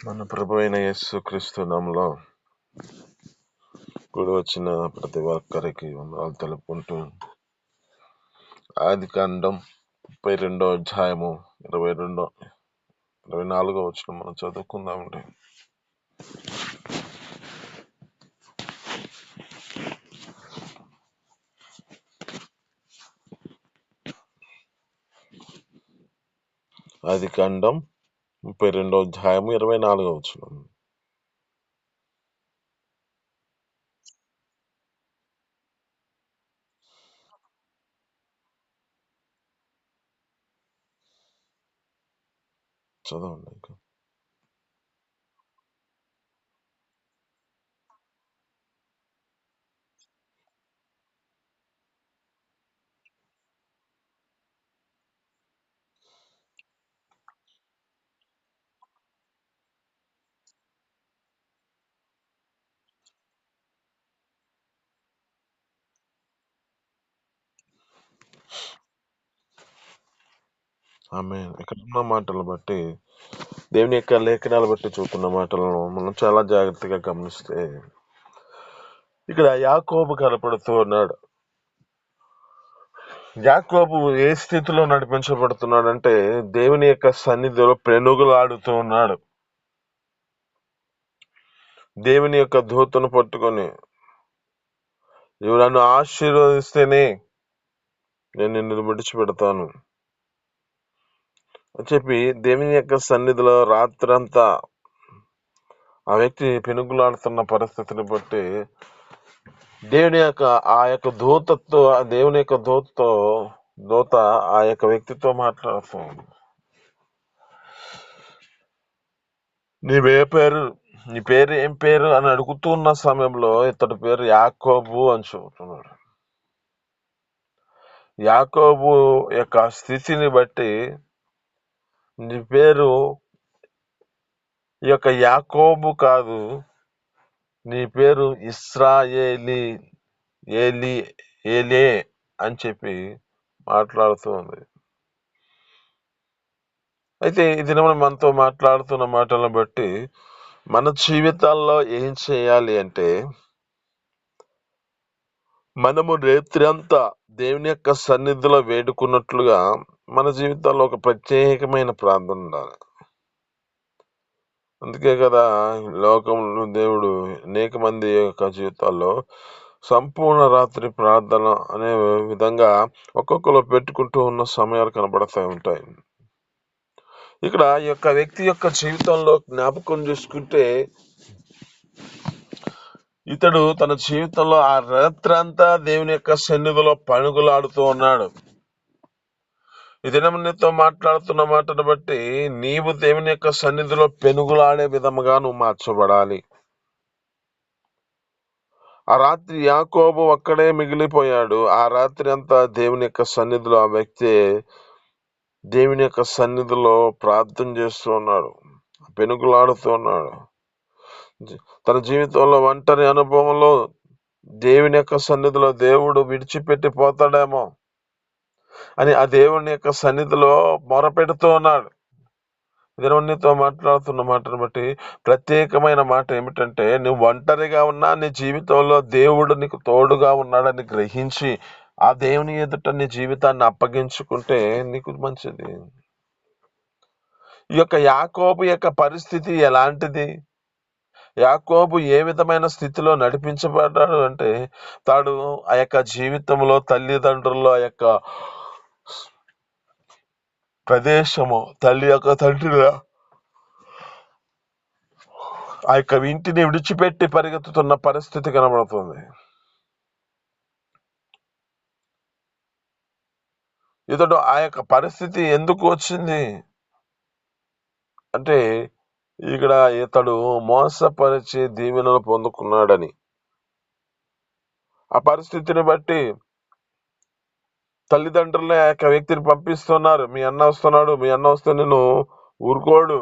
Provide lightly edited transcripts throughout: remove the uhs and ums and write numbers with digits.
మన ప్రభు అయిన యేసుక్రీస్తు నామములో కూడి వచ్చిన ప్రతి ఒక్కరికి వందనాలు తెలుపుకుంటూ ఆదికాండం 32వ అధ్యాయము 24వ వచనం మనం చదువుకుందామండి. ఆదికాండం 32వ అధ్యాయము 24వ వచనం. చదవండి. ఆమేన్. ఇక్కడ ఉన్న మాటలు బట్టి, దేవుని యొక్క లేఖనాలు బట్టి చూస్తున్న మాటలను మనం చాలా జాగ్రత్తగా గమనిస్తే, ఇక్కడ యాకోబు కనపడుతూ ఉన్నాడు. యాకోబు ఏ స్థితిలో నడిపించబడుతున్నాడంటే, దేవుని యొక్క సన్నిధిలో పెనుగులాడుతూ ఉన్నాడు. దేవుని యొక్క దూతను పట్టుకొని, నువ్వు నన్ను ఆశీర్వదిస్తేనే నేను నిన్ను విడిచిపెడతాను అని చెప్పి దేవుని యొక్క సన్నిధిలో రాత్రంతా ఆ వ్యక్తి పెనుగులాడుతున్న పరిస్థితిని బట్టి దేవుని యొక్క దేవుని యొక్క దూత ఆ యొక్క వ్యక్తితో మాట్లాడుతుంది. నీ పేరు ఏం పేరు అని అడుగుతున్న సమయంలో ఇతడి పేరు యాకోబు అని చెబుతున్నాడు. యాకోబు యొక్క స్థితిని బట్టి నీ పేరు ఈ యొక్క యాకోబు కాదు, నీ పేరు ఏలే అని చెప్పి మాట్లాడుతుంది. అయితే ఇది మనతో మాట్లాడుతున్న మాటలను బట్టి మన జీవితాల్లో ఏం చేయాలి అంటే, మనము రాత్రి అంతా దేవుని యొక్క సన్నిధిలో వేడుకున్నట్లుగా మన జీవితాల్లో ఒక ప్రత్యేకమైన ప్రార్థన ఉండాలి. అందుకే కదా లోకంలో దేవుడు అనేక మంది యొక్క జీవితాల్లో సంపూర్ణ రాత్రి ప్రార్థన అనే విధంగా ఒక్కొక్కరు పెట్టుకుంటూ ఉన్న సమయాలు కనబడతా ఉంటాయి. ఇక్కడ ఈ యొక్క వ్యక్తి యొక్క జీవితంలో జ్ఞాపకం చేసుకుంటే, ఇతడు తన జీవితంలో ఆ రాత్రంతా దేవుని యొక్క సన్నిధిలో పనుగులాడుతూ ఉన్నాడు. ఈ దినం నీతో మాట్లాడుతున్న మాటను బట్టి నీవు దేవుని యొక్క సన్నిధిలో పెనుగులాడే విధముగా నువ్వు మార్చబడాలి. ఆ రాత్రి యాకోబు ఒక్కడే మిగిలిపోయాడు. ఆ రాత్రి అంతా దేవుని యొక్క సన్నిధిలో ఆ వ్యక్తి దేవుని యొక్క సన్నిధిలో ప్రార్థన చేస్తూ ఉన్నాడు, పెనుగులాడుతూ ఉన్నాడు. తన జీవితంలో ఒంటరి అనుభవంలో దేవుని యొక్క సన్నిధిలో దేవుడు విడిచిపెట్టి పోతాడేమో అని ఆ దేవుని యొక్క సన్నిధిలో మొరపెడుతూ ఉన్నాడు. దేవునితో మాట్లాడుతున్న మాటను బట్టి ప్రత్యేకమైన మాట ఏమిటంటే, నువ్వు ఒంటరిగా ఉన్నా నీ జీవితంలో దేవుడు నీకు తోడుగా ఉన్నాడని గ్రహించి ఆ దేవుని ఎదుట నీ జీవితాన్ని అప్పగించుకుంటే నీకు మంచిది. ఈ యొక్క యాకోబు యొక్క పరిస్థితి ఎలాంటిది? యాకోబు ఏ విధమైన స్థితిలో నడిపించబడ్డాడు అంటే, తాడు ఆ యొక్క జీవితంలో తల్లిదండ్రుల యొక్క ప్రదేశము, తల్లి యొక్క తండ్రి ఆ యొక్క ఇంటిని విడిచిపెట్టి పరిగెత్తుతున్న పరిస్థితి కనబడుతుంది. ఇతడు ఆ యొక్క పరిస్థితి ఎందుకు వచ్చింది అంటే, ఇక్కడ ఇతడు మోసపరిచి దీవెనలు పొందుకున్నాడని, ఆ పరిస్థితిని బట్టి తల్లిదండ్రులే ఆ యొక్క వ్యక్తిని పంపిస్తున్నారు. మీ అన్న వస్తున్నాడు, మీ అన్న వస్తే నేను ఊరుకోడు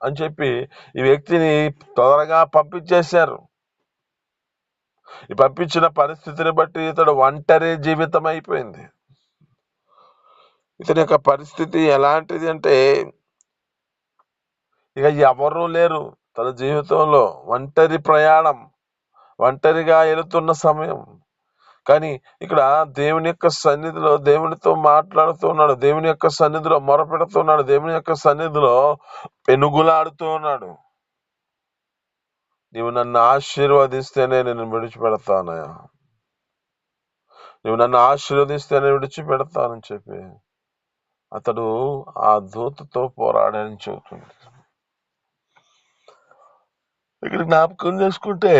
అని చెప్పి ఈ వ్యక్తిని త్వరగా పంపించేశారు. ఈ పంపించిన పరిస్థితిని బట్టి ఇతడు ఒంటరి జీవితం అయిపోయింది. ఇతని యొక్క పరిస్థితి ఎలాంటిది అంటే, ఇక ఎవరూ లేరు. తన జీవితంలో ఒంటరి ప్రయాణం, ఒంటరిగా వెళుతున్న సమయం. కానీ ఇక్కడ దేవుని యొక్క సన్నిధిలో దేవునితో మాట్లాడుతున్నాడు, దేవుని యొక్క సన్నిధిలో మొరపెడుతున్నాడు, దేవుని యొక్క సన్నిధిలో పెనుగులాడుతూ ఉన్నాడు. నీవు నన్ను ఆశీర్వదిస్తేనే నేను విడిచిపెడతానయా, నువ్వు నన్ను ఆశీర్వదిస్తేనే విడిచిపెడతానని చెప్పి అతడు ఆ దూతతో పోరాడని చెబుతుంది. ఇక్కడ జ్ఞాపకం చేసుకుంటే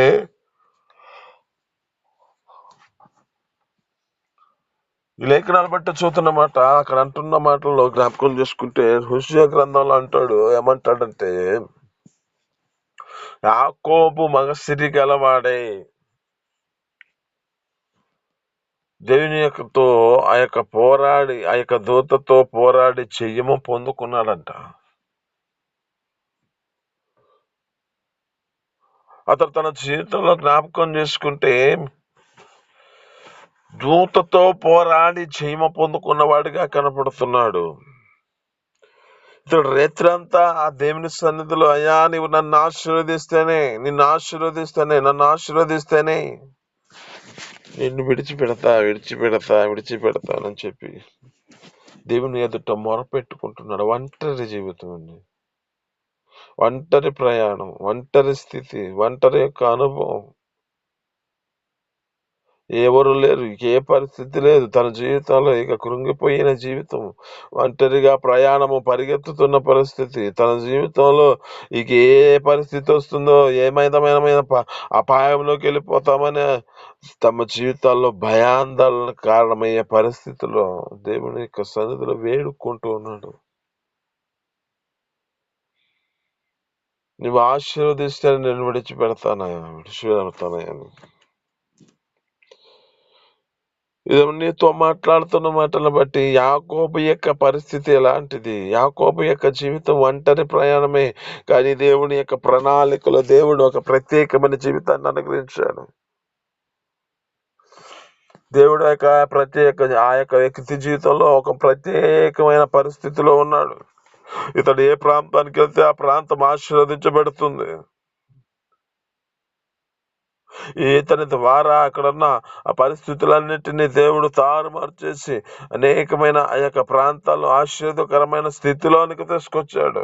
ఈ లేఖనాలు బట్టి చూస్తున్న మాట, అక్కడ అంటున్న మాటల్లో జ్ఞాపకం చేసుకుంటే హోషేయ గ్రంథంలో అంటాడు, ఏమంటాడంటే యాకోబు మగసిరి గలవాడే దేవుని యొక్కతో ఆ యొక్క దూతతో పోరాడి చెయ్యము పొందుకున్నాడంట. అతను తన జీవితంలో జ్ఞాపకం చేసుకుంటే దూతతో పోరాడి జయమ పొందుకున్నవాడిగా కనపడుతున్నాడు. ఇతడు రేత్రంతా ఆ దేవుని సన్నిధిలో, అయ్యా నీవు నన్ను ఆశీర్వదిస్తేనే నిన్ను విడిచిపెడతానని చెప్పి దేవుని ఎదుట మొరపెట్టుకుంటున్నాడు. ఒంటరి జీవితం అండి, ఒంటరి ప్రయాణం, ఒంటరి స్థితి, ఒంటరి యొక్క అనుభవం. ఎవరు లేరు, ఏ పరిస్థితి లేదు తన జీవితంలో. ఇక కృంగిపోయిన జీవితం, ఒంటరిగా ప్రయాణము, పరిగెత్తుతున్న పరిస్థితి తన జీవితంలో. ఇక ఏ పరిస్థితి వస్తుందో, ఏమైనా అపాయంలోకి వెళ్ళిపోతామని తమ జీవితాల్లో భయాందోళన కారణమయ్యే పరిస్థితిలో దేవుని యొక్క సన్నిధిలో వేడుకుంటూ ఉన్నాడు. నువ్వు ఆశీర్వదిస్తే నేను విడిచిపెడతానని. నీతో మాట్లాడుతున్న మాటలను బట్టి యాకోబు యొక్క పరిస్థితి ఎలాంటిది? యాకోబు యొక్క జీవితం ఒంటరి ప్రయాణమే, కానీ దేవుని యొక్క ప్రణాళికలో దేవుడు ఒక ప్రత్యేకమైన జీవితాన్ని అనుగ్రహించాడు. దేవుడు ఆ యొక్క వ్యక్తి జీవితంలో ఒక ప్రత్యేకమైన పరిస్థితిలో ఉన్నాడు. ఇతడు ఏ ప్రాంతానికి వెళ్తే ఆ ప్రాంతం ఆశీర్వదించబడుతుంది. ఇతని ద్వారా అక్కడున్న ఆ పరిస్థితులన్నిటినీ దేవుడు తారుమారు చేసి అనేకమైన ఆ యొక్క ప్రాంతాల్లో ఆశ్చర్యకరమైన స్థితిలోనికి తీసుకొచ్చాడు.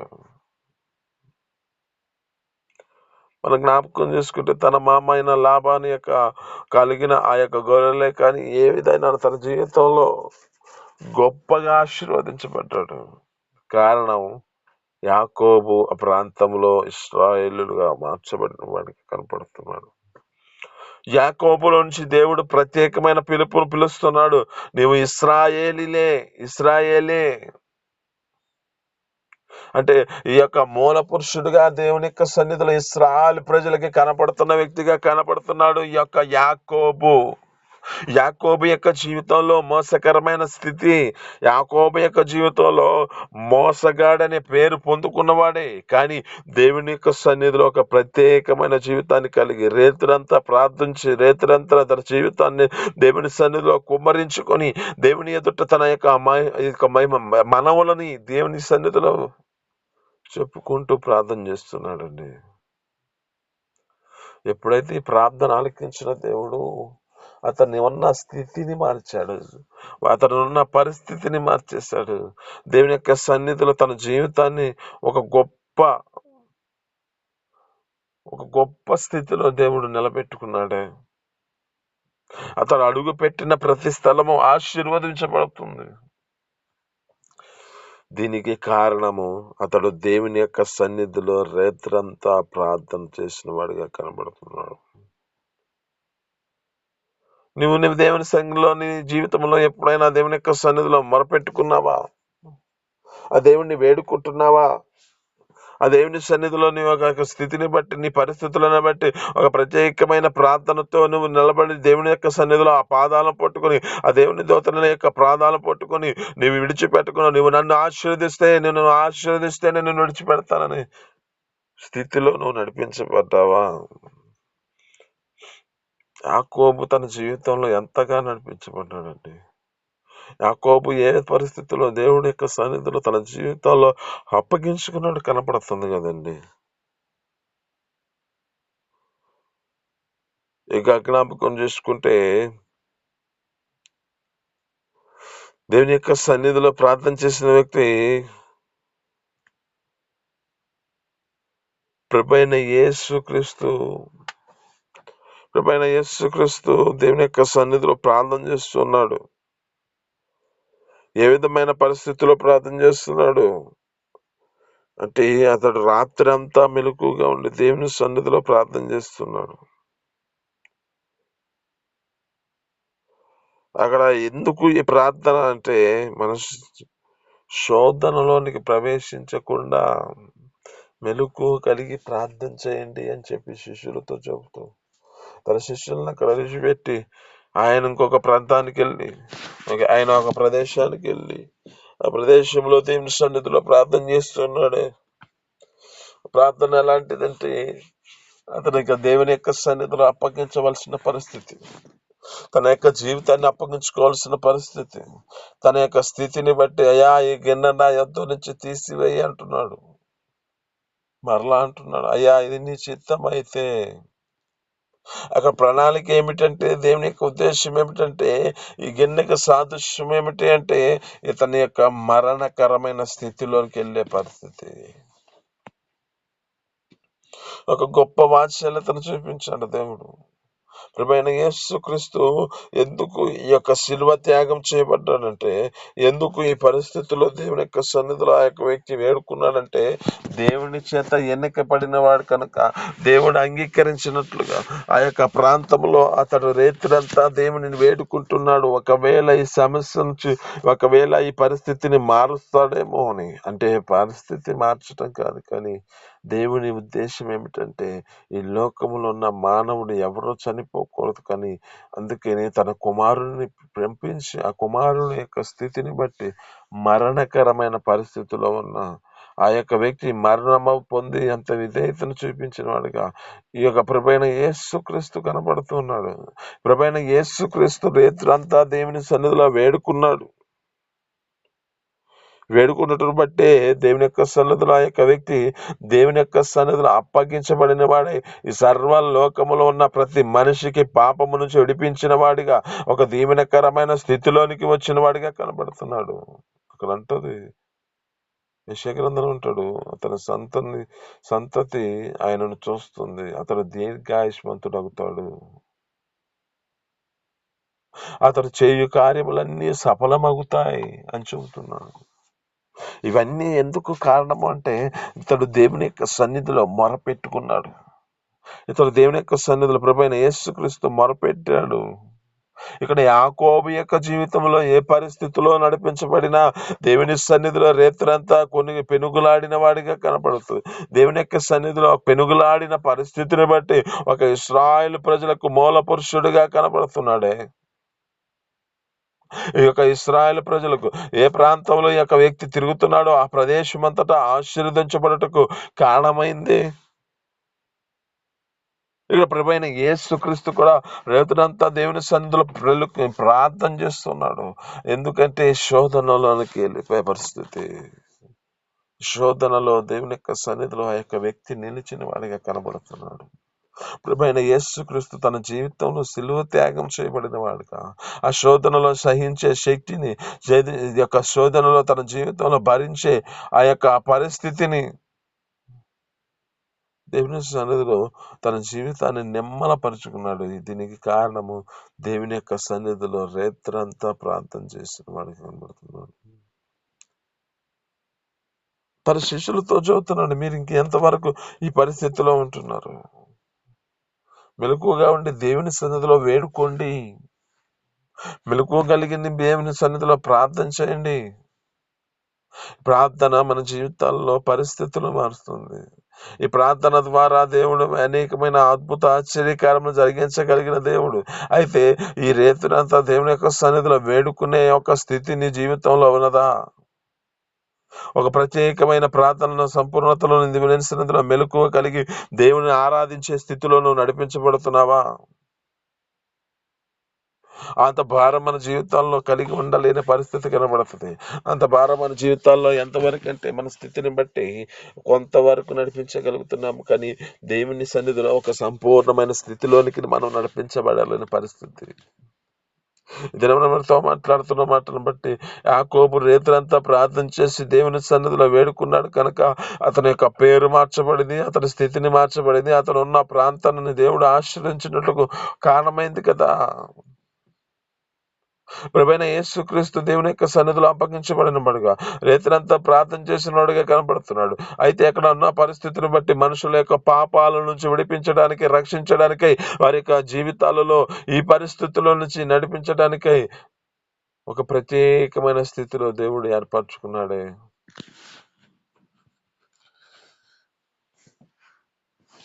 మనం జ్ఞాపకం చేసుకుంటే తన మామ అయిన లాబాను యొక్క కలిగిన ఆ యొక్క గొర్రెలే కానీ ఏ విధంగా తన జీవితంలో గొప్పగా ఆశీర్వదించబడ్డాడు. కారణం యాకోబు ఆ ప్రాంతంలో ఇశ్రాయేలుగా మార్చబడిన వాడికి కనపడుతున్నాడు. యాకోబులో నుంచి దేవుడు ప్రత్యేకమైన పిలుపును పిలుస్తున్నాడు. నీవు ఇశ్రాయేలే అంటే ఈ యొక్క మూల పురుషుడుగా దేవుని యొక్క సన్నిధిలో ఇశ్రాయేలు ప్రజలకి కనపడుతున్న వ్యక్తిగా కనపడుతున్నాడు ఈ యొక్క యాకోబు. యాకోబు యొక్క జీవితంలో మోసకరమైన స్థితి, యాకోబు యొక్క జీవితంలో మోసగాడనే పేరు పొందుకున్నవాడే, కానీ దేవుని యొక్క సన్నిధిలో ఒక ప్రత్యేకమైన జీవితాన్ని కలిగి రేతులంతా ప్రార్థించి రేతులంతా తన జీవితాన్ని దేవుని సన్నిధిలో కుమ్మరించుకొని దేవుని ఎదుట తన యొక్క మనవులని దేవుని సన్నిధిలో చెప్పుకుంటూ ప్రార్థన చేస్తున్నాడండి. ఎప్పుడైతే ఈ ప్రార్థన ఆలకించిన దేవుడు అతన్ని ఉన్న స్థితిని మార్చాడు, అతను ఉన్న పరిస్థితిని మార్చేశాడు. దేవుని యొక్క సన్నిధిలో తన జీవితాన్ని ఒక గొప్ప స్థితిలో దేవుడు నిలబెట్టుకున్నాడే. అతడు అడుగు పెట్టిన ప్రతి స్థలము ఆశీర్వదించబడుతుంది. దీనికి కారణము అతడు దేవుని యొక్క సన్నిధిలో రేత్రంతా ప్రార్థన చేసిన వాడిగా కనబడుతున్నాడు. నువ్వు దేవుని సంఘంలో నీ జీవితంలో ఎప్పుడైనా దేవుని యొక్క సన్నిధిలో మొరపెట్టుకున్నావా? ఆ దేవుణ్ణి వేడుకుంటున్నావా? ఆ దేవుని సన్నిధిలో నీ ఒక స్థితిని బట్టి, నీ పరిస్థితులను బట్టి ఒక ప్రత్యేకమైన ప్రార్థనతో నువ్వు నిలబడి దేవుని యొక్క సన్నిధిలో ఆ పాదాలను పట్టుకొని, ఆ దేవుని దూతల యొక్క పాదాలను పట్టుకొని నీవు విడిచిపెట్టుకున్నావు. నువ్వు నన్ను ఆశీర్వదిస్తే నేను విడిచిపెడతానని స్థితిలో నువ్వు నడిపించబడ్డావా? యాకోబు తన జీవితంలో ఎంతగా నడిపించబడ్డాడండి. యాకోబు ఏ పరిస్థితుల్లో దేవుడి యొక్క సన్నిధిలో తన జీవితంలో అప్పగించుకున్నాడు కనపడుతుంది కదండి. ఇక జ్ఞాపకం చేసుకుంటే దేవుని యొక్క సన్నిధిలో ప్రార్థన చేసిన వ్యక్తి ప్రభువైన యేసుక్రీస్తు దేవుని యొక్క సన్నిధిలో ప్రార్థన చేస్తున్నాడు. ఏ విధమైన పరిస్థితిలో ప్రార్థన చేస్తున్నాడు అంటే అతడు రాత్రి అంతా మెలకుగా ఉండి దేవుని సన్నిధిలో ప్రార్థన చేస్తున్నాడు. అక్కడ ఎందుకు ఈ ప్రార్థన అంటే మన శోధనలోనికి ప్రవేశించకుండా మెలకు కలిగి ప్రార్థన చేయండి అని చెప్పి శిష్యులతో చెబుతూ తన శిష్యులను అక్కడ విడిచిపెట్టి ఆయన ఇంకొక ప్రాంతానికి వెళ్ళి ఆయన ఒక ప్రదేశానికి వెళ్ళి ఆ ప్రదేశంలో దేవుని సన్నిధిలో ప్రార్థన చేస్తున్నాడే. ప్రార్థన ఎలాంటిదంటే అతనికి దేవుని యొక్క సన్నిధిలో అప్పగించవలసిన పరిస్థితి, తన యొక్క జీవితాన్ని అప్పగించుకోవాల్సిన పరిస్థితి, తన యొక్క స్థితిని బట్టి అయ్యా ఈ గిన్నె నా యొద్ద నుంచి తీసివేయి అంటున్నాడు. మరలా అంటున్నాడు, అయ్యా ఇది నీ చిత్తం అయితే. అక్కడ ప్రణాళిక ఏమిటంటే దేవుని యొక్క ఉద్దేశం ఏమిటంటే ఈ గిన్నెకు సాదృశ్యం ఏమిటి అంటే ఇతని యొక్క మరణకరమైన స్థితిలోకి వెళ్ళే పరిస్థితి. ఒక గొప్ప వాత్సల్యతను చూపించాడు దేవుడు. ప్రభువైన యేసుక్రీస్తు ఎందుకు ఈ యొక్క శిలువ త్యాగం చేయబడ్డాడంటే, ఎందుకు ఈ పరిస్థితుల్లో దేవుని యొక్క సన్నిధిలో ఆ యొక్క వ్యక్తి వేడుకున్నాడంటే దేవుని చేత ఎన్నికబడిన వాడు కనుక దేవుడు అంగీకరించినట్లుగా ఆ యొక్క ప్రాంతంలో అతడు రేత్రంతా దేవుని వేడుకుంటున్నాడు. ఒకవేళ ఈ సమస్య నుంచి ఒకవేళ ఈ పరిస్థితిని మారుస్తాడేమో అని. అంటే పరిస్థితి మార్చడం కాదు, కానీ దేవుని ఉద్దేశం ఏమిటంటే ఈ లోకములో ఉన్న మానవుడు ఎవరో చనిపోకూడదు, కానీ అందుకని తన కుమారుని పంపించి ఆ కుమారుని యొక్క స్థితిని బట్టి మరణకరమైన పరిస్థితిలో ఉన్న ఆ యొక్క వ్యక్తి మరణము పొంది అంత విధేయతను చూపించిన వాడుగా ఈ యొక్క ప్రభువైన యేసుక్రీస్తు కనబడుతున్నాడు. ప్రభువైన యేసుక్రీస్తు రేత్రంతా దేవుని సన్నిధిలో వేడుకున్నట్టును బట్టే దేవుని యొక్క సన్నిధిలో ఆ యొక్క వ్యక్తి దేవుని యొక్క సన్నిధిలో అప్పగించబడిన వాడే ఈ సర్వలోకములో ఉన్న ప్రతి మనిషికి పాపము నుంచి విడిపించిన వాడిగా ఒక దీవెనకరమైన స్థితిలోనికి వచ్చిన వాడిగా కనబడుతున్నాడు. అక్కడ అంటది యెషయా గ్రంథంలో ఉంటాడు, అతని సంతతి ఆయనను చూస్తుంది, అతడు దీర్ఘాయుష్మంతుడు అవుతాడు, అతడు చేయు కార్యములన్నీ సఫలమవుతాయి అని చెబుతున్నాడు. ఇవన్నీ ఎందుకు కారణము అంటే ఇతడు దేవుని యొక్క సన్నిధిలో మొరపెట్టుకున్నాడు. ఇతడు దేవుని యొక్క సన్నిధిలో ప్రభువైన యేసుక్రీస్తు మొరపెట్టాడు. ఇక్కడ యాకోబు యొక్క జీవితంలో ఏ పరిస్థితిలో నడిపించబడినా దేవుని సన్నిధిలో రేత్రంతా కొన్ని పెనుగులాడిన వాడిగా కనపడుతుంది. దేవుని యొక్క సన్నిధిలో పెనుగులాడిన పరిస్థితిని బట్టి ఒక ఇశ్రాయేలు ప్రజలకు మూల పురుషుడిగా కనపడుతున్నాడే. ఈ యొక్క ఇశ్రాయేలు ప్రజలకు ఏ ప్రాంతంలో ఈ యొక్క వ్యక్తి తిరుగుతున్నాడో ఆ ప్రదేశం అంతటా ఆశీర్వదించబడుటకు కారణమైంది. ఇక ప్రభువైన యేసుక్రీస్తు కూడా రేతునంతా దేవుని సన్నిధిలో ప్రార్థన చేస్తున్నాడు. ఎందుకంటే శోధనలోనికి వెళ్ళిపోయే పరిస్థితి. శోధనలో దేవుని యొక్క సన్నిధిలో ఆ యొక్క వ్యక్తి నిలిచిన వాడిగా కనబడుతున్నాడు. ప్రభువైన యేసుక్రీస్తు తన జీవితంలో సిలువ త్యాగం చేయబడిన వాడుగా ఆ శోధనలో సహించే శక్తిని, యొక్క శోధనలో తన జీవితంలో భరించే ఆ యొక్క పరిస్థితిని దేవుని సన్నిధిలో తన జీవితాన్ని నెమ్మలపరుచుకున్నాడు. దీనికి కారణము దేవుని యొక్క సన్నిధిలో రేత్రంతా ప్రార్థన చేసిన వాడికి కనబడుతున్నాడు. తన శిష్యులతో చదువుతున్నాడు, మీరు ఇంకెంతవరకు ఈ పరిస్థితిలో ఉంటున్నారు? మెలకువగా ఉండి దేవుని సన్నిధిలో వేడుకోండి, మెలకువగలిగింది దేవుని సన్నిధిలో ప్రార్థన చేయండి. ప్రార్థన మన జీవితాల్లో పరిస్థితులు మారుస్తుంది. ఈ ప్రార్థన ద్వారా దేవుడు అనేకమైన అద్భుత ఆశ్చర్యకారములు జరిగించగలిగిన దేవుడు. అయితే ఈ రేతునంతా దేవుని యొక్క సన్నిధిలో వేడుకునే ఒక స్థితి నీ జీవితంలో ఉన్నదా? ఒక ప్రత్యేకమైన ప్రార్థనలో సంపూర్ణతలో దేవుని సన్నిధిలో మెలకువ కలిగి దేవుని ఆరాధించే స్థితిలో నువ్వు నడిపించబడుతున్నావా? అంత భారం మన జీవితాల్లో కలిగి ఉండలేని పరిస్థితి కనబడుతుంది. అంత భారం మన జీవితాల్లో ఎంతవరకు అంటే మన స్థితిని బట్టి కొంతవరకు నడిపించగలుగుతున్నాము, కానీ దేవుని సన్నిధిలో ఒక సంపూర్ణమైన స్థితిలోనికి మనం నడిపించబడాలని పరిస్థితి. దినములతో మాట్లాడుతున్న మాటను బట్టి యాకోబు రేత్రంతా ప్రార్థన చేసి దేవుని సన్నిధిలో వేడుకున్నాడు కనుక అతని యొక్క పేరు మార్చబడింది, అతని స్థితిని మార్చబడింది, అతను ఉన్న ప్రాంతాన్ని దేవుడు ఆశ్రయించినట్లుకు కారణమైంది కదా. ప్రభువైన యేసుక్రీస్తు దేవుని యొక్క సన్నిధిలో అప్పగించబడిన వాడుగా రేత్రంతా ప్రార్థన చేసిన వాడుగా కనపడుతున్నాడు. అయితే అక్కడ ఉన్న పరిస్థితిని బట్టి మనుషుల యొక్క పాపాల నుంచి విడిపించడానికి, రక్షించడానికై, వారి యొక్క జీవితాలలో ఈ పరిస్థితుల నుంచి నడిపించడానికై ఒక ప్రత్యేకమైన స్థితిలో దేవుడు ఏర్పరచుకున్నాడే.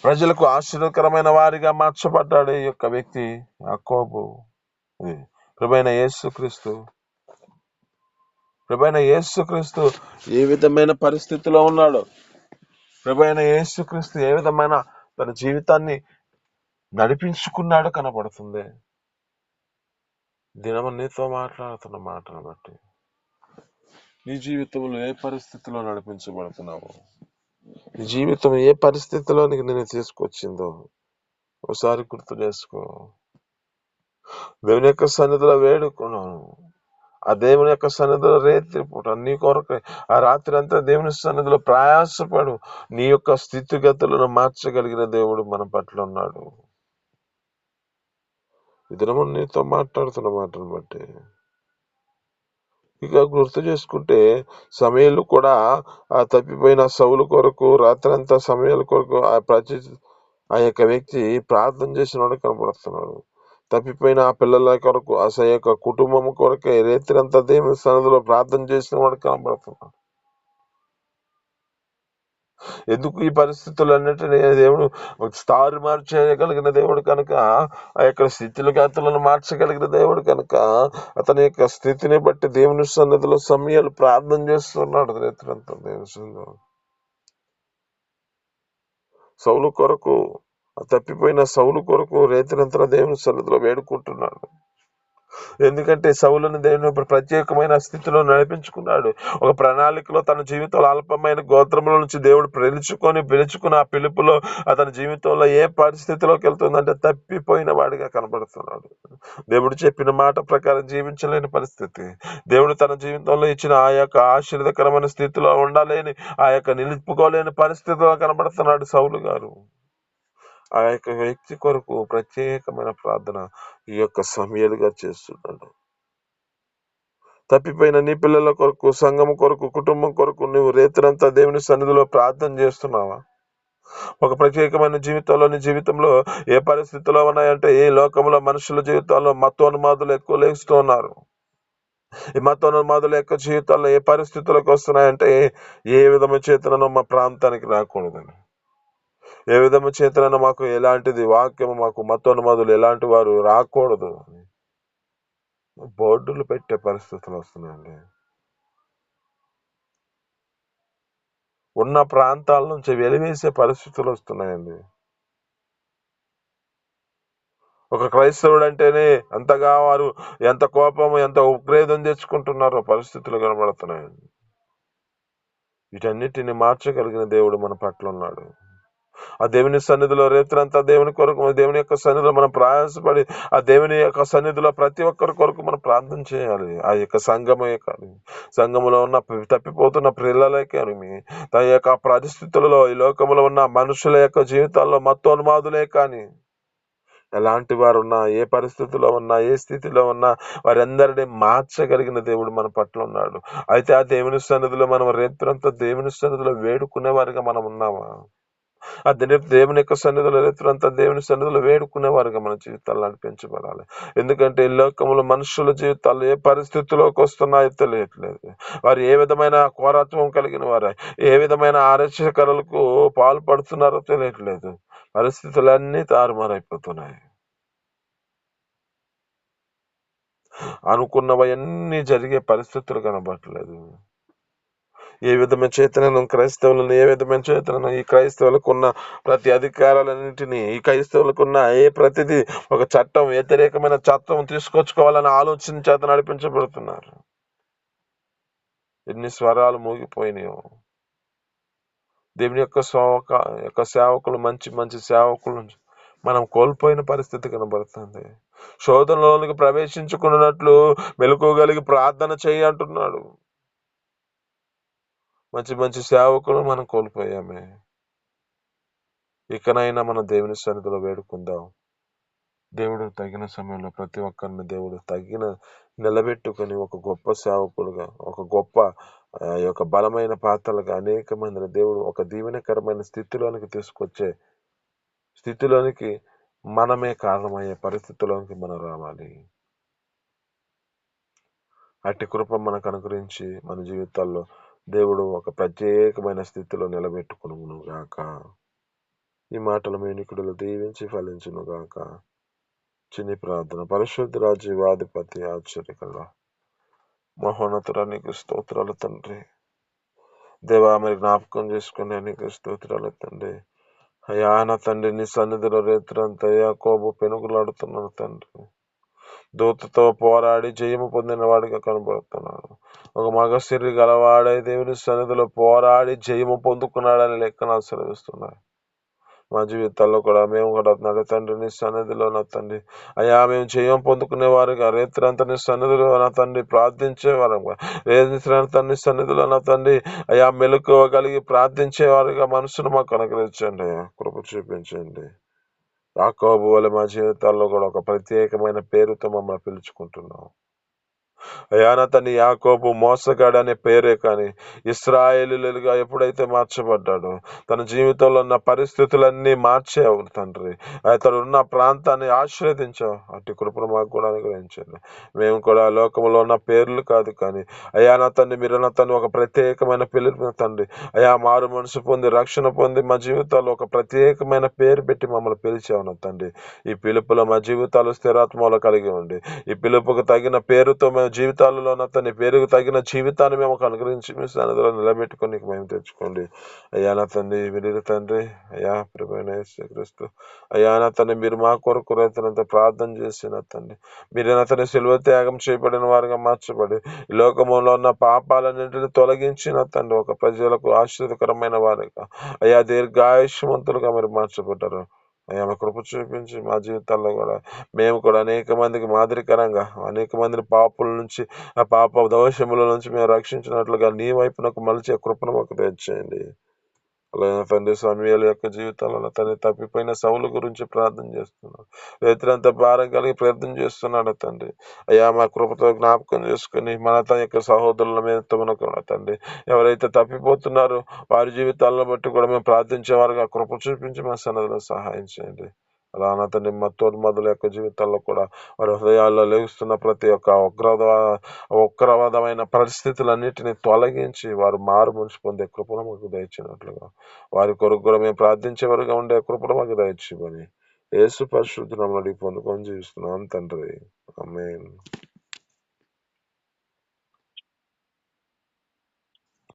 ప్రజలకు ఆశ్చర్యకరమైన వారిగా మార్చబడ్డాడు ఈ యొక్క వ్యక్తి యాకోబు. ప్రభువైన యేసుక్రీస్తు ఏ విధమైన పరిస్థితిలో ఉన్నాడు, ప్రభువైన యేసుక్రీస్తు ఏ విధమైన తన జీవితాన్ని నడిపించుకున్నాడు కనబడుతుంది. దినము నీతో మాట్లాడుతున్న మాటను బట్టి నీ జీవితంలో ఏ పరిస్థితిలో నడిపించబడుతున్నావు, నీ జీవితం ఏ పరిస్థితిలోనికి నేను తీసుకొచ్చిందో ఒకసారి గుర్తు చేసుకో. దేవుని యొక్క సన్నిధిలో వేడుకున్నాను, ఆ దేవుని యొక్క సన్నిధిలో రేత్రి పూట నీ కొరకు ఆ రాత్రి అంతా దేవుని సన్నిధిలో ప్రయాసపడు. నీ యొక్క స్థితిగతులను మార్చగలిగిన దేవుడు మన పట్ల ఉన్నాడు. ఈ దినము నీతో మాట్లాడుతున్న మాటను బట్టి ఇక గుర్తు చేసుకుంటే సమయలు కూడా ఆ తప్పిపోయిన సౌలు కొరకు రాత్రంతా సమయాల కొరకు ఆ యొక్క వ్యక్తి ప్రార్థన చేసిన వాడు కనపడుతున్నాడు. తప్పిపోయిన ఆ పిల్లల కొరకు ఆ యొక్క కుటుంబం కొరకే రేత్రంతా దేవుని సన్నిధిలో ప్రార్థన చేసిన వాడు కనపడుతున్నాడు. ఎందుకు ఈ పరిస్థితులన్నిటినీ దేవుడు తారు మార్చగలిగిన దేవుడు కనుక, ఆ యొక్క స్థితిగతులను మార్చగలిగిన దేవుడు కనుక అతని యొక్క స్థితిని బట్టి దేవుని సన్నిధిలో సమయాలు ప్రార్థన చేస్తున్నాడు రేత్రంతా దేవుని సన్నిధిలో. సౌలు కొరకు, తప్పిపోయిన సౌలు కొరకు రేత్రంతా దేవుని సన్నిధిలో వేడుకుంటున్నాడు. ఎందుకంటే సౌలుని దేవుని ప్రత్యేకమైన స్థితిలో నడిపించుకున్నాడు. ఒక ప్రణాళికలో తన జీవితంలో అల్పమైన గోత్రముల నుంచి దేవుడు పిలుచుకుని ఆ పిలుపులో అతని జీవితంలో ఏ పరిస్థితిలోకి వెళ్తుందంటే తప్పిపోయిన వాడిగా కనబడుతున్నాడు. దేవుడు చెప్పిన మాట ప్రకారం జీవించలేని పరిస్థితి, దేవుడు తన జీవితంలో ఇచ్చిన ఆ యొక్క ఆశీర్వదకరమైన స్థితిలో ఉండలేని, ఆ యొక్క నిలుపుకోలేని పరిస్థితిలో కనబడుతున్నాడు సౌలు గారు. ఆ యొక్క వ్యక్తి కొరకు ప్రత్యేకమైన ప్రార్థన ఈ యొక్క సమయాలుగా చేస్తున్నాడు. తప్పిపోయిన నీ పిల్లల కొరకు, సంఘం కొరకు, కుటుంబం కొరకు నువ్వు రేత్రంతా దేవుని సన్నిధిలో ప్రార్థన చేస్తున్నావా? ఒక ప్రత్యేకమైన నీ జీవితంలో ఏ పరిస్థితుల్లో ఉన్నాయంటే, ఏ లోకంలో మనుషుల జీవితాల్లో మతోన్మాదులు ఎక్కువ లేస్తూ ఉన్నారు. ఈ మతోన్మాదుల యొక్క జీవితాల్లో ఏ పరిస్థితులకు వస్తున్నాయంటే, ఏ విధమైన చేతనో మా ప్రాంతానికి రాకూడదని, ఏ విధము చేతనైనా మాకు ఎలాంటిది వాక్యము, మాకు మతోన్మాదులు ఎలాంటి వారు రాకూడదు అని బోర్డులు పెట్టే పరిస్థితులు వస్తున్నాయండి. ఉన్న ప్రాంతాల నుంచి వెలివేసే పరిస్థితులు వస్తున్నాయండి. ఒక క్రైస్తవుడు అంటేనే అంతగా వారు ఎంత కోపం, ఎంత ఉగ్రేదం తెచ్చుకుంటున్నారో పరిస్థితులు కనబడుతున్నాయండి. వీటన్నిటిని మార్చగలిగిన దేవుడు మన పట్ల ఉన్నాడు. ఆ దేవుని సన్నిధిలో రేత్రంతా దేవుని కొరకు, దేవుని యొక్క సన్నిధిలో మనం ప్రయాసపడి ఆ దేవుని యొక్క సన్నిధిలో ప్రతి ఒక్కరి కొరకు మనం ప్రార్థన చేయాలి. ఆ యొక్క సంఘమే కానీ, సంఘములో ఉన్న తప్పిపోతున్న పిల్లలే కానీ, తన యొక్క పరిస్థితులలో ఈ లోకంలో ఉన్న మనుషుల యొక్క జీవితాల్లో మత్తోన్మాదులే కానీ, ఎలాంటి వారు ఉన్నా, ఏ పరిస్థితిలో ఉన్నా, ఏ స్థితిలో ఉన్నా వారందరినీ మార్చగలిగిన దేవుడు మన పట్ల ఉన్నాడు. అయితే ఆ దేవుని సన్నిధిలో మనం రేత్రంతా దేవుని సన్నిధిలో వేడుకునే వారిగా మనం ఉన్నామా? ఆ దేవుని యొక్క సన్నిధిలో రేత్రంతా దేవుని సన్నిధిలో వేడుకునే వారిగా మన జీవితాలు నడిపించబడాలి. ఎందుకంటే ఈ లోకంలో మనుషుల జీవితాలు ఏ పరిస్థితిలోకి వస్తున్నాయో తెలియట్లేదు. వారు ఏ విధమైన కోరత్వం కలిగిన వారు, ఏ విధమైన ఆరక్షకలకు పాల్పడుతున్నారో తెలియట్లేదు. పరిస్థితులన్నీ తారుమారైపోతున్నాయి. అనుకున్నవన్నీ జరిగే పరిస్థితులు కనబడట్లేదు. ఏ విధమైన చైతన్యం క్రైస్తవులను, ఏ విధమైన చైతన్యం ఈ క్రైస్తవులకు ఉన్న ప్రతి అధికారాలన్నింటినీ, ఈ క్రైస్తవులకు ఉన్న ప్రతిదీ ఒక చట్టం, వ్యతిరేకమైన చట్టం తీసుకొచ్చుకోవాలని ఆలోచన చేత నడిపించబడుతున్నారు. ఎన్ని స్వరాలు మోగిపోయినాయో. దేవుని యొక్క సేవకులు, మంచి మంచి సేవకులు మనం కోల్పోయిన పరిస్థితి కనబడుతుంది. శోధనలోనికి ప్రవేశించుకున్నట్లు మెలకువగలిగి ప్రార్థన చేయి అంటున్నాడు. మంచి మంచి సేవకులు మనం కోల్పోయామే. ఇకనైనా మన దేవుని సన్నిధిలో వేడుకుందాం. దేవుడు తగిన సమయంలో ప్రతి ఒక్కరిని దేవుడు నిలబెట్టుకొని ఒక గొప్ప సేవకులుగా, ఒక గొప్ప యొక్క బలమైన పాత్రలుగా అనేక మందిని దేవుడు ఒక దీవెనకరమైన స్థితిలోనికి తీసుకొచ్చే స్థితిలోనికి మనమే కారణమయ్యే పరిస్థితిలోనికి మనం రావాలి. అట్టి కృప మనకు అనుగ్రహించి మన జీవితాల్లో దేవుడు ఒక ప్రత్యేకమైన స్థితిలో నిలబెట్టుకును గాక. ఈ మాటలు మేనికుడులు దీవించి ఫలించును గాక. చిన్ని ప్రార్థన. పరిశుద్ధ జీవాధిపతి ఆశ్చర్యకర మహోన్నతుడా, నీకు స్తోత్రాలు తండ్రి. దేవా, మరి జ్ఞాపకం చేసుకుని నీకు స్తోత్రాలు తండ్రి. అయ్యా నా తండ్రి, నీ సన్నిధిలో రేత్రంతా యాకోబు పెనుగులాడుతున్నాను తండ్రి. దూతతో పోరాడి జయము పొందిన వాడిగా కనబడుతున్నాడు. ఒక మగసిరి గలవాడై దేవుని సన్నిధిలో పోరాడి జయము పొందుకున్నాడని లెక్కన సెలవిస్తున్నాడు. మా జీవితాల్లో కూడా మేము కూడా తండ్రి నీ సన్నిధిలో నా తండ్రి అయ్యా మేము జయం పొందుకునే వారుగా, రేత్రంతా నీ సన్నిధిలో నా తండ్రి ప్రార్థించేవారుగా, రేత్రంతా సన్నిధిలో నా తండ్రి అయ్యా మెలకువగలిగి ప్రార్థించేవారుగా మనసును మాకు అనుగ్రహించండి. అయ్యా కృప చూపించండి. యాకోబు వలె మా జీవితాల్లో కూడా ఒక ప్రత్యేకమైన పేరుతో మమ్మల్ని పిలుచుకుంటున్నాం. అయ్యా నా తండ్రి, యాకోబు మోసగాడు అనే పేరే కానీ ఇశ్రాయేలీయులుగా ఎప్పుడైతే మార్చబడ్డాడో తన జీవితంలో ఉన్న పరిస్థితులన్నీ మార్చేవు తండ్రి. అతడు ఉన్న ప్రాంతాన్ని ఆశీర్వదించావు. అట్టి కృపను మాకు కూడా అనుగ్రహించండి. మేము కూడా లోకంలో ఉన్న పేర్లు కాదు కానీ అయ్యా నా తండ్రి, మీరు నా తండ్రి ఒక ప్రత్యేకమైన పిలుపు తండ్రి అయ్యా మారు మనసు పొంది రక్షణ పొంది మా జీవితాల్లో ఒక ప్రత్యేకమైన పేరు పెట్టి మమ్మల్ని పిలిచావు నా తండ్రి. ఈ పిలుపులో మా జీవితాలు స్థిరత్వంలో కలిగి ఉండి ఈ పిలుపుకు తగిన పేరుతో మేము జీవితాలలో నీ పేరుకు తగిన జీవితాన్ని మేము అనుగ్రహించి మీ సన్నిధిలో నిలబెట్టుకొని మేము తెచ్చుకోండి. అయ్యా నా తండ్రి, మీరు తండ్రి అయ్యా ప్రియమైన యేసుక్రీస్తు అయ్యా నా తండ్రి, మీరు మా కొరకు రైతులంతా ప్రార్థన చేసిన తండ్రి, మీరు నా తండ్రి సిలువ త్యాగం చేయబడిన వారిగా మార్చబడి ఈ లోకములో ఉన్న పాపాలన్నింటినీ తొలగించిన తండ్రి ఒక ప్రజలకు ఆశ్చర్యకరమైన వారిగా అయ్యా దీర్ఘాయుష్మంతులుగా మీరు మార్చబడ్డారు. అయ్యా మా కృప చూపించి మా జీవితాల్లో కూడా మేము కూడా అనేక మందికి మాదిరికరంగా అనేక మందిని పాపుల నుంచి ఆ పాప దోషముల నుంచి మేము రక్షించినట్లుగా నీ వైపునకు మలిచే కృపను మాకు తెచ్చేయండి. అలాగే తండ్రి సమయాల యొక్క జీవితంలో తన తప్పిపోయిన సౌలు గురించి ప్రార్థన చేస్తున్నాడు. రైతులంతా భారం కలిగి ప్రార్థన చేస్తున్నాడు తండ్రి. అయ్యా మా కృపతో జ్ఞాపకం చేసుకుని మన తన యొక్క సహోదరుల మీద కూడా తండ్రి ఎవరైతే తప్పిపోతున్నారో వారి జీవితాలను బట్టి కూడా మేము ప్రార్థించేవారుగా కృప చూపించి మా సన్నదిలో సహాయం చేయండి. అలా నా తండ్రి మత్తోన్మాదుల యొక్క జీవితాల్లో కూడా వారి హృదయాల్లో లేస్తున్న ప్రతి ఒక్క ఉగ్రవాదమైన పరిస్థితులన్నిటిని తొలగించి వారు మారు మనసు పొందే కృపను మాకు దయచినట్లుగా వారి కొరకు కూడా మేము ప్రార్థించేవారుగా ఉండే కృపను మాకు దయచిమని యేసు పరిశుద్ధ నామములో పొందుకొని జీవిస్తున్నాం తండ్రి. ఆమేన్.